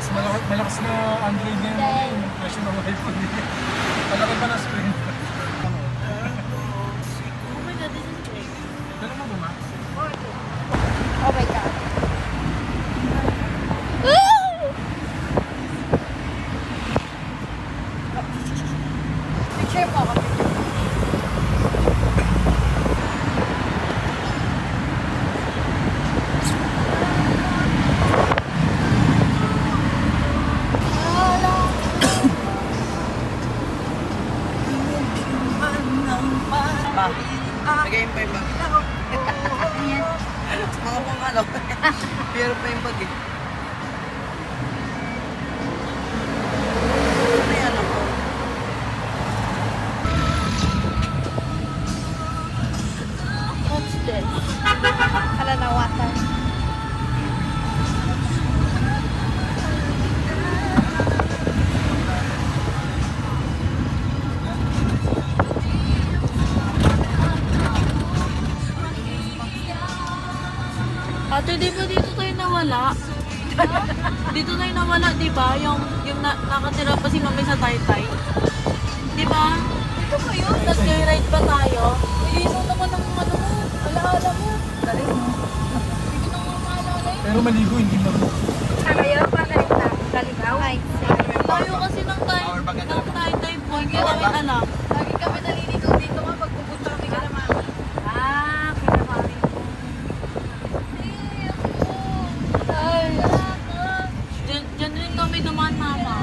Malakas na Android na yung version ng iPhone. Malaki pa na screen. Oh my God, this is great. Pero mo ba, ma? Oh my God. Picture mo ako. Nagayin pa yung bag. Mga pangalo. Pero pa yung bag eh. Ano yan ako? What's this? Kalanawatan. Ate, di ba dito tayo nawala? Dito tayo nawala, di ba? Yung nakatira pa si Mami sa Taytay. Di ba? Dito ba yun? Tapos may ride pa tayo. Iliso naman ng ano mo. Alaala mo. Galing mo. Hindi ko naman maalala yun. Pero maligo, hindi marunong. Ayaw pa na rin na. Kaligaw. Ay, Tayo kasi ng Taytay po. Hindi namin alam. lagi kami naliligaw dito nga pag pupunta kami ka naman. Ah, pinamami ko. Ay, Diyan rin kami dumaan, Mama.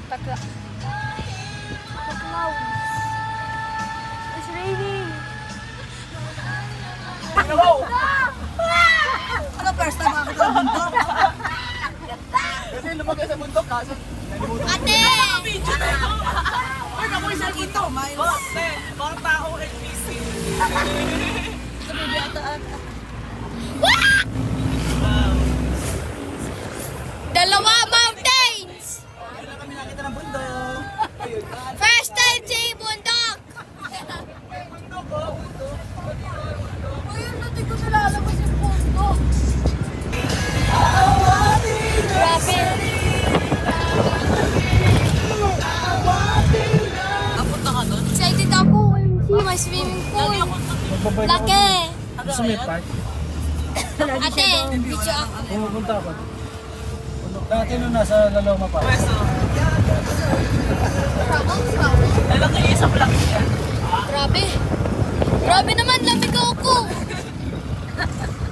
Taka. The clouds. It's raining. Ano first time ako sa bundok? Kasi lumagay sa bundok kaso nalimutan. Ate! Ay, ako isang ito, Miles. Mga tao NPC. Sabi ata. Dalawa mountains! Wala kami nakita ng bundok. First time sa bundok! Ayun, natin ko sa lalabas yung bundok. Grabe. Napunta ka doon? Excited ako. See my swimming pool. Magbabike ako. Laki! Gusto mo yung park? Ate, video ako. Pumupunta ako. Dati nung nasa Laloma pa. Grabe. Grabe naman, lamig ako.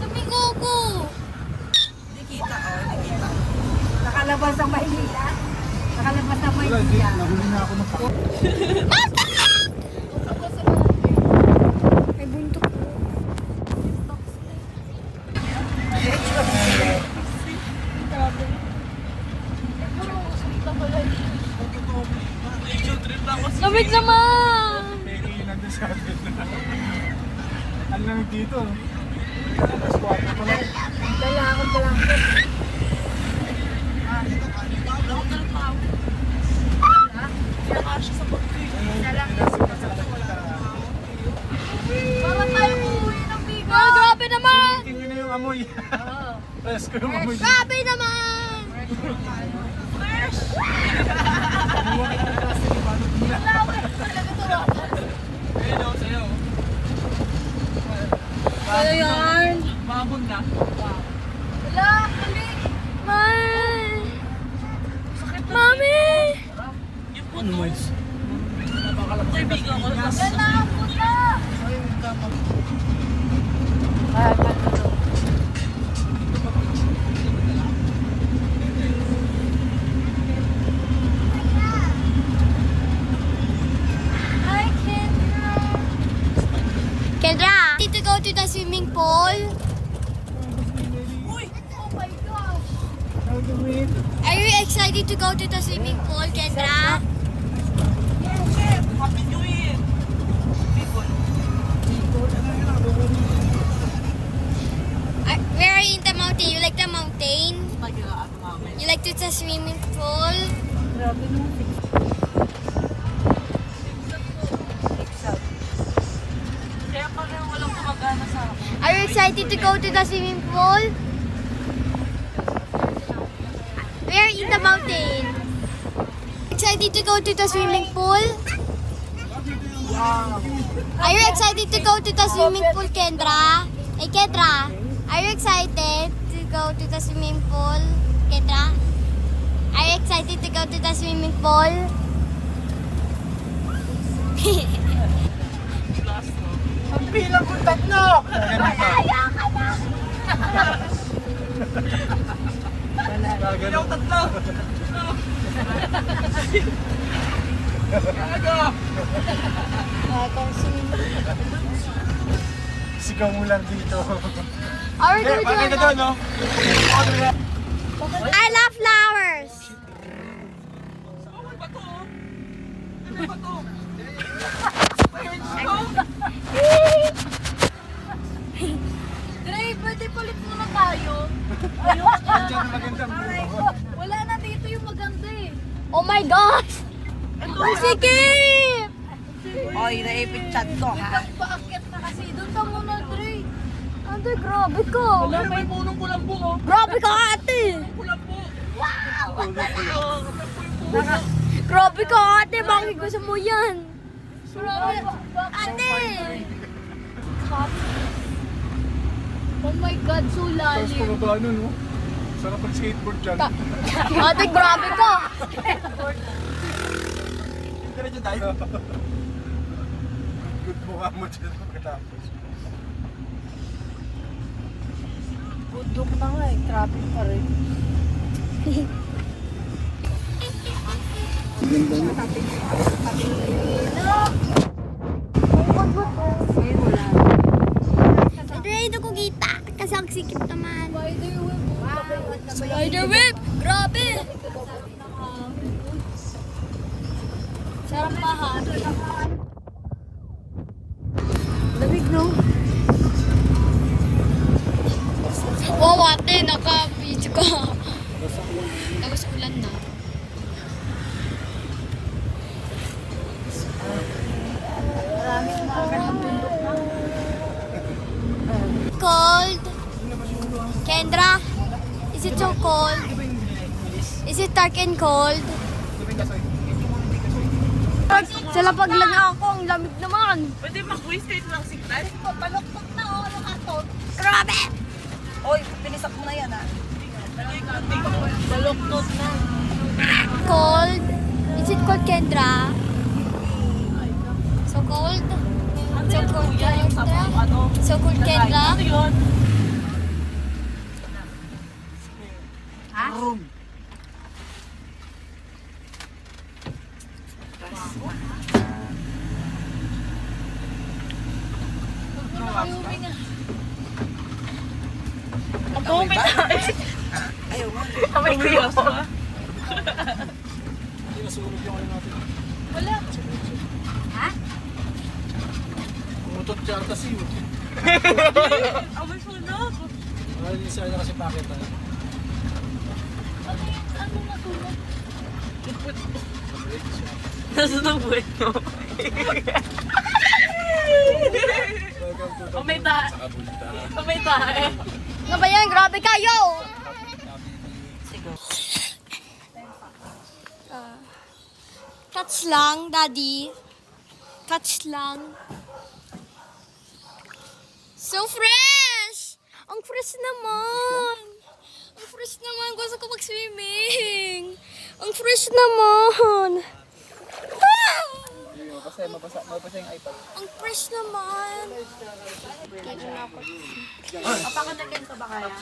Lamig ako. Hindi kita, hindi kita. Nakalabas ang Maynila. Nakalabas ang Wala, di, Maynila. nahuli na ako ng pako. May buntok po. Grabe. Lamig naman! Pero yun nandun sa atin. Ang lamig dito. Alas 4 pa lang. Dala akong blanket. Parang tayo uuwi ng bigo. Oh, grabe naman! Tingin na yung amoy. Presko yung amoy. Grabe naman! Ano yan? Wala, lamig! Mami! Ano mo yun? Kaibigan ko. Wala, puta! Hi, Kendra! Kendra! Did you go to the swimming pool? Uy! Oh my swim. Are you excited to go to the swimming pool, Kendra? Happy New Year! People. Where are you in the mountain? You like the mountain? Nag-ilaan namin. You like to the swimming pool? Grabe nung Kaya pag walang gumagana sa akin. Are you excited to go to the swimming pool? Where in the mountain? Excited to go to the swimming pool? Are you excited to go to the swimming pool, Kendra? Hey, Kendra, are you excited to go to the swimming pool, Kendra? Are you excited to go to the swimming pool? Ang bilang ko tatlo! Ilaw tatlo! Sigaw mo lang dito. Are we Eh, going to bakit ka doon, no? I love flowers. Ano ba to? Ano ba to? Dre, pwede palit muna tayo. Diyan ang magandang buho. Wala na dito yung maganda eh. Oh my gosh! Ang sikip! Oy, naipit chat ko, ha? Paakyat na kasi. Doon ka muna, Dre. Ate, grabe ka. Wala may punong kulambo, oh. Grabe ka, ate. Kulambo. Grabe ka, ate. Bakit gusto mo yan? Ate! Oh my God, so Tapos lalim. pababa nun, no? Sarap ang skateboard dyan. Ate, grabe ka. Diretso tayo. Good mukha mo dyan pagkatapos. bundok na nga eh. Traffic pa rin. Ate, ito ko kita. Kasi ang sikip naman. Spiderweb. Spiderweb! Grabe! Sarap pahan. Lamig, no? Wow, ate, naka-video ka. Tapos ulan na. Cold. Kendra, is it so cold? Is it dark and cold? Sa lapag lang ako, ang lamig naman. Pwede mag-wasted ng signal? Paluktok na ako, nakatot. Grabe! Oy, pinisak mo na yan, ha? Baloktot na. Cold? Is it cold, Kendra? So cold? So cold, Kendra? So cold, Kendra? Ano yun? Tumipit na. Ayaw mo. Kamay ko yun. Hindi nasunog yung ano natin. Wala. Umutot siya ata siyo. Amoy sunog. Hindi siya na kasi bakit tayo. Ano natulog? Nasunog mo ito. Kamay tayo. Kamay tayo. Ano ba yan? Grabe kayo! Touch lang, Daddy. Touch lang. So fresh! Ang fresh naman! Ang fresh naman. Gusto ko mag-swimming. Ang fresh naman. Ah! Mapasa yung iPad. Ang fresh naman. Papakanagan ka ba kaya?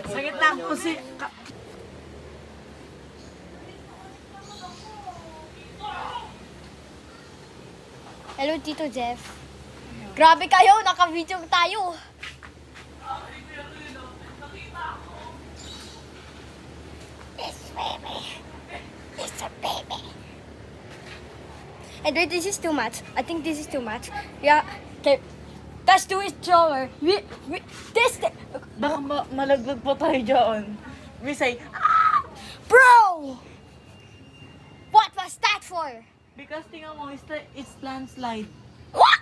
Sakit lang po si... Hello, Tito Jeff. Grabe kayo, naka-video tayo. And wait, this is too much. I think this is too much. Yeah. Okay. Let's do it slower. This. Baka malaglag pa tayo dyan. We say, Bro! What was that for? because tingnan mo, it's landslide. What?